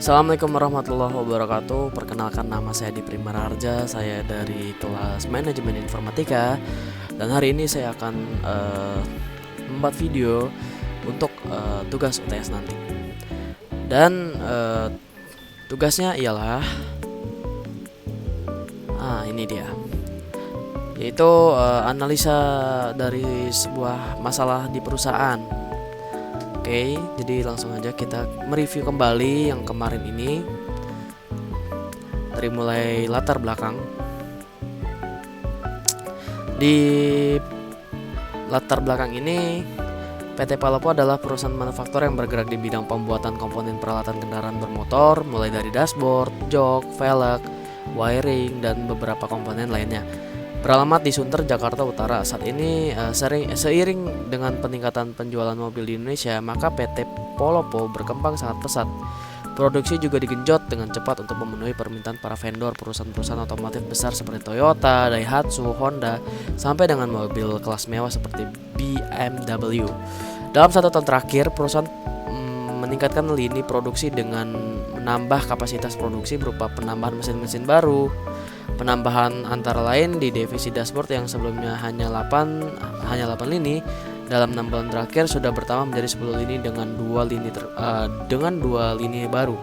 Assalamualaikum warahmatullahi wabarakatuh. Perkenalkan, nama saya Adi Primararja. Saya dari kelas Manajemen Informatika. Dan hari ini saya akan membuat video untuk tugas UTS nanti. Dan tugasnya ialah ini dia, yaitu analisa dari sebuah masalah di perusahaan. Oke, jadi langsung aja kita mereview kembali yang kemarin ini. Dari mulai latar belakang. Di latar belakang ini, PT Palopo adalah perusahaan manufaktur yang bergerak di bidang pembuatan komponen peralatan kendaraan bermotor, mulai dari dashboard, jok, velg, wiring, dan beberapa komponen lainnya. Beralamat di Sunter, Jakarta Utara. Saat ini seiring dengan peningkatan penjualan mobil di Indonesia, maka PT Polopo berkembang sangat pesat. Produksi juga digenjot dengan cepat untuk memenuhi permintaan para vendor perusahaan-perusahaan otomotif besar seperti Toyota, Daihatsu, Honda, sampai dengan mobil kelas mewah seperti BMW. Dalam 1 tahun terakhir, perusahaan meningkatkan lini produksi dengan menambah kapasitas produksi berupa penambahan mesin-mesin baru. Penambahan antara lain di divisi dashboard yang sebelumnya hanya 8 lini, dalam 6 bulan terakhir sudah bertambah menjadi 10 lini dengan 2 lini baru,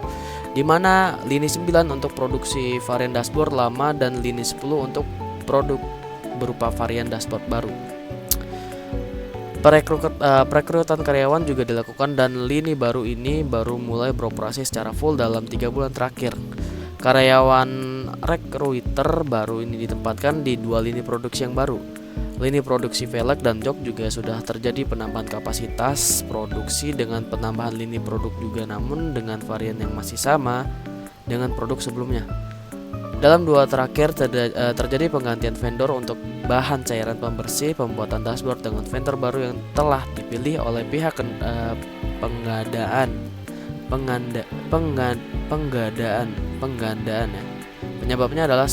di mana lini 9 untuk produksi varian dashboard lama dan lini 10 untuk produk berupa varian dashboard baru. Perekrutan karyawan juga dilakukan dan lini baru ini baru mulai beroperasi secara full dalam 3 bulan terakhir. Karyawan rekruter baru ini ditempatkan di 2 lini produksi yang baru. Lini produksi velg dan jok juga sudah terjadi penambahan kapasitas produksi dengan penambahan lini produk juga, namun dengan varian yang masih sama dengan produk sebelumnya. Dalam 2 terakhir terjadi penggantian vendor untuk bahan cairan pembersih pembuatan dashboard dengan vendor baru yang telah dipilih oleh pihak penggandaan ya. Penyebabnya adalah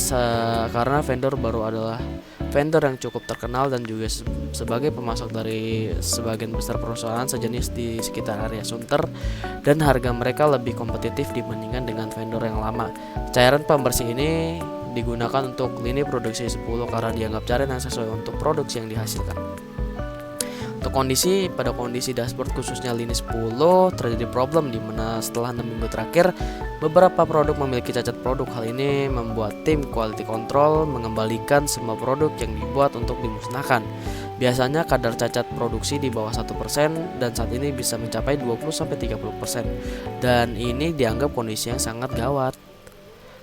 karena vendor baru adalah vendor yang cukup terkenal dan juga sebagai pemasok dari sebagian besar perusahaan sejenis di sekitar area Sunter, dan harga mereka lebih kompetitif dibandingkan dengan vendor yang lama. Cairan pembersih ini digunakan untuk lini produksi 10 karena dianggap cairan yang sesuai untuk produksi yang dihasilkan. Untuk pada kondisi dashboard khususnya lini 10 terjadi problem di mana setelah 6 minggu terakhir beberapa produk memiliki cacat produk. Hal ini membuat tim quality control mengembalikan semua produk yang dibuat untuk dimusnahkan. Biasanya kadar cacat produksi di bawah 1% dan saat ini bisa mencapai 20-30%. Dan ini dianggap kondisi yang sangat gawat.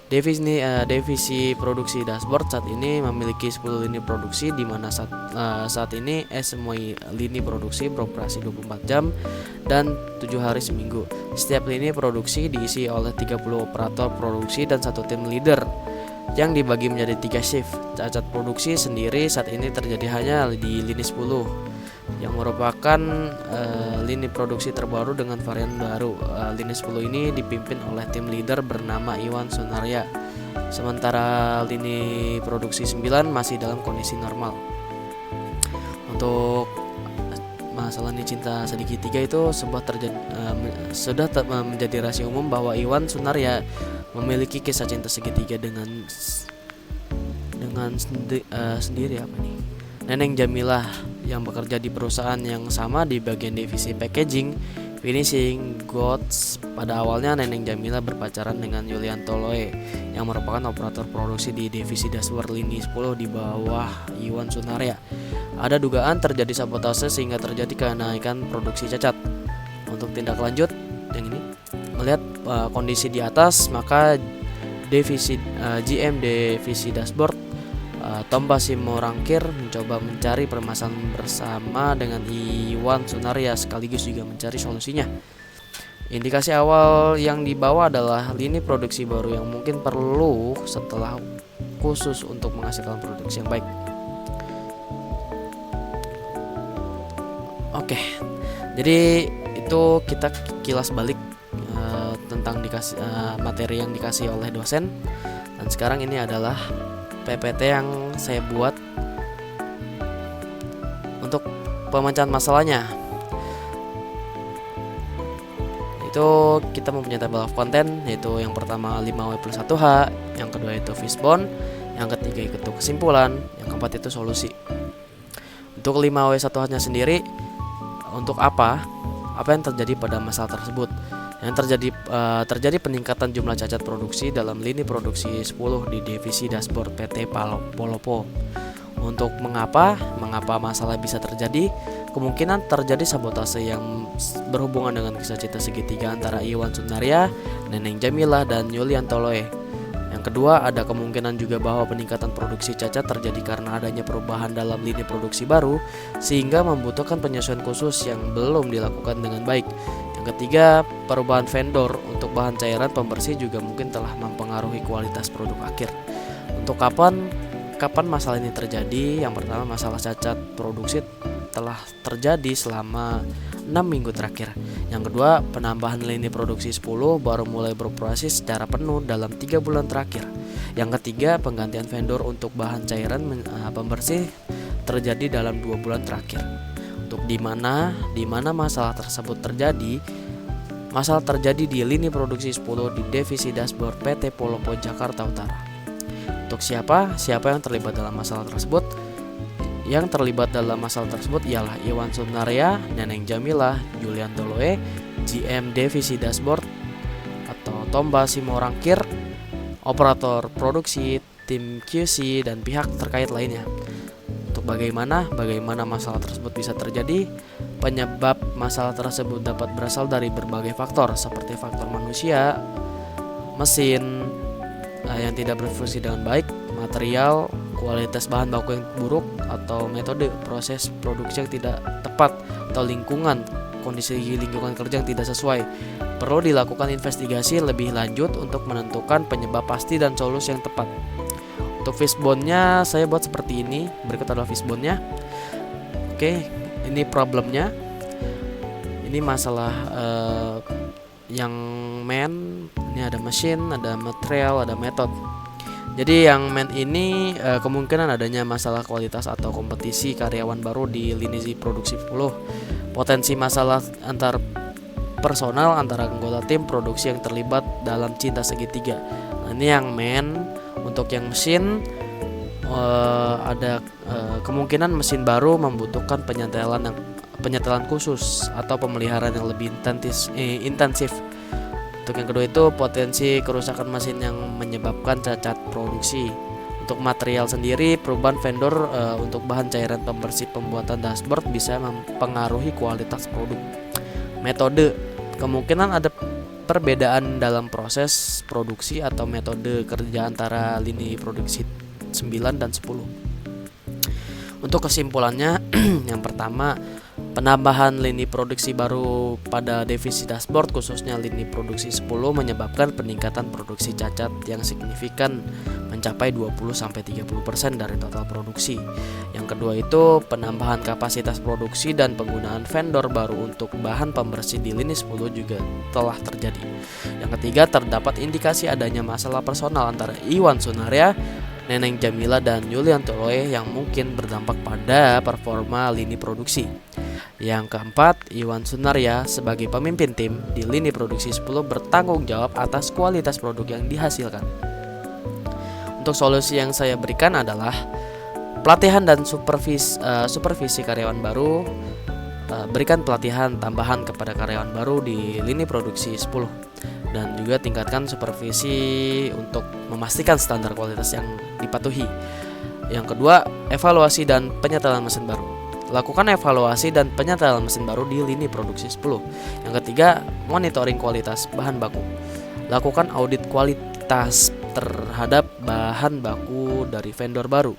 Divisi produksi dashboard saat ini memiliki 10 lini produksi, di mana saat ini semua lini produksi beroperasi 24 jam dan 7 hari seminggu. Setiap lini produksi diisi oleh 30 operator produksi dan 1 tim leader yang dibagi menjadi 3 shift. Cacat produksi sendiri saat ini terjadi hanya di lini 10 yang merupakan lini produksi terbaru dengan varian baru. Lini 10 ini dipimpin oleh tim leader bernama Iwan Sunarya, sementara lini produksi 9 masih dalam kondisi normal. Untuk masalah ini cinta segitiga itu sudah menjadi rahasia umum bahwa Iwan Sunarya memiliki kisah cinta segitiga dengan sendiri Neneng Jamilah yang bekerja di perusahaan yang sama di bagian divisi packaging, finishing, goods. Pada awalnya Neneng Jamilah berpacaran dengan Yulianto Loe yang merupakan operator produksi di divisi dashboard lini 10 di bawah Iwan Sunarya. Ada dugaan terjadi sabotase sehingga terjadi kenaikan produksi cacat. Untuk tindak lanjut yang ini, melihat kondisi di atas, maka GM divisi dashboard Tomba Simorangkir mencoba mencari permasalahan bersama dengan Iwan Sunarya sekaligus juga mencari solusinya. Indikasi awal yang dibawa adalah lini produksi baru yang mungkin perlu setelah khusus untuk menghasilkan produksi yang baik. Oke, jadi itu kita kilas balik tentang materi yang dikasih oleh dosen. Dan sekarang ini adalah PPT yang saya buat untuk pemecahan masalahnya. itu kita mempunyai table of content, yaitu yang pertama 5W plus 1H, yang kedua itu fishbone, yang ketiga itu kesimpulan, yang keempat itu solusi. Untuk 5W1H nya sendiri, untuk apa yang terjadi pada masalah tersebut? Yang terjadi peningkatan jumlah cacat produksi dalam lini produksi 10 di divisi dashboard PT Polopo. Untuk mengapa masalah bisa terjadi? Kemungkinan terjadi sabotase yang berhubungan dengan kisah cinta segitiga antara Iwan Sunaria, Neneng Jamilah, dan Yulianto Loe. Yang kedua, ada kemungkinan juga bahwa peningkatan produksi cacat terjadi karena adanya perubahan dalam lini produksi baru sehingga membutuhkan penyesuaian khusus yang belum dilakukan dengan baik. Yang ketiga, perubahan vendor untuk bahan cairan pembersih juga mungkin telah mempengaruhi kualitas produk akhir. Untuk kapan masalah ini terjadi? Yang pertama, masalah cacat produksi telah terjadi selama 6 minggu terakhir. Yang kedua, penambahan lini produksi 10 baru mulai beroperasi secara penuh dalam 3 bulan terakhir. Yang ketiga, penggantian vendor untuk bahan cairan pembersih terjadi dalam 2 bulan terakhir. Untuk di mana masalah tersebut terjadi? Masalah terjadi di lini produksi 10 di divisi dashboard PT Polopo Jakarta Utara. Untuk siapa yang terlibat dalam masalah tersebut? Yang terlibat dalam masalah tersebut ialah Iwan Sunaria, Neneng Jamilah, Yulianto Loe, GM Divisi Dashboard atau Tomba Simorangkir, operator produksi, tim QC, dan pihak terkait lainnya. Untuk bagaimana masalah tersebut bisa terjadi? Penyebab masalah tersebut dapat berasal dari berbagai faktor seperti faktor manusia, mesin yang tidak berfungsi dengan baik, material, kualitas bahan baku yang buruk, atau metode proses produksi yang tidak tepat, atau kondisi lingkungan kerja yang tidak sesuai. Perlu dilakukan investigasi lebih lanjut untuk menentukan penyebab pasti dan solusi yang tepat. Untuk fishbone-nya saya buat seperti ini. Berikut adalah fishbone-nya. Oke, ini problemnya. Ini masalah yang main. Ini ada mesin, ada material, ada metode. Jadi yang main ini kemungkinan adanya masalah kualitas atau kompetisi karyawan baru di lini produksi 10. Potensi masalah antar personal antara anggota tim produksi yang terlibat dalam cinta segitiga. Nah, ini yang main. Untuk yang mesin ada kemungkinan mesin baru membutuhkan penyetelan khusus atau pemeliharaan yang lebih intensif. Untuk yang kedua itu potensi kerusakan mesin yang menyebabkan cacat produksi. Untuk material sendiri, perubahan vendor untuk bahan cairan pembersih pembuatan dashboard bisa mempengaruhi kualitas produk. Metode, kemungkinan ada perbedaan dalam proses produksi atau metode kerja antara lini produksi 9 dan 10. Untuk kesimpulannya, yang pertama, penambahan lini produksi baru pada divisi dashboard khususnya lini produksi 10 menyebabkan peningkatan produksi cacat yang signifikan mencapai 20-30% dari total produksi. Yang kedua itu penambahan kapasitas produksi dan penggunaan vendor baru untuk bahan pembersih di lini 10 juga telah terjadi. Yang ketiga, terdapat indikasi adanya masalah personal antara Iwan Sunaria, Neneng Jamilah, dan Yulianto Loe yang mungkin berdampak pada performa lini produksi. Yang keempat, Iwan Sunaria sebagai pemimpin tim di lini produksi 10 bertanggung jawab atas kualitas produk yang dihasilkan. Untuk solusi yang saya berikan adalah pelatihan dan supervisi karyawan baru. Berikan pelatihan tambahan kepada karyawan baru di lini produksi 10 dan juga tingkatkan supervisi untuk memastikan standar kualitas yang dipatuhi. Yang kedua, evaluasi dan penyetelan mesin baru. Lakukan evaluasi dan penyetelan mesin baru di lini produksi 10. Yang ketiga, monitoring kualitas bahan baku. Lakukan audit kualitas terhadap bahan baku dari vendor baru.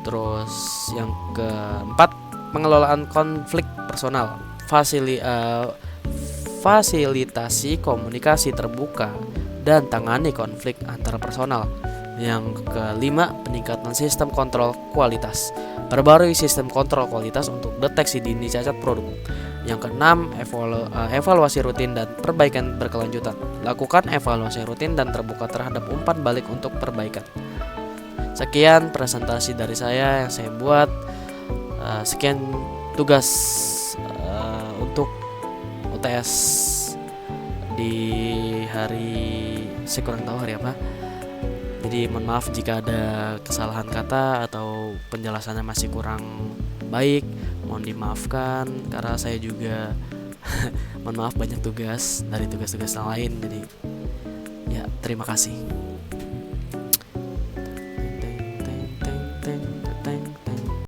Terus yang keempat, pengelolaan konflik personal. Fasilitasi komunikasi terbuka dan tangani konflik antara personal. Yang kelima, peningkatan sistem kontrol kualitas. Perbarui sistem kontrol kualitas untuk deteksi dini cacat produk. Yang keenam, evaluasi rutin dan perbaikan berkelanjutan. Lakukan evaluasi rutin dan terbuka terhadap umpan balik untuk perbaikan. Sekian presentasi dari saya yang saya buat. Sekian tugas untuk UTS di hari saya kurang tahu hari apa. Jadi mohon maaf jika ada kesalahan kata atau penjelasannya masih kurang baik, mohon dimaafkan karena saya juga mohon maaf banyak tugas dari tugas-tugas yang lain. Jadi ya terima kasih.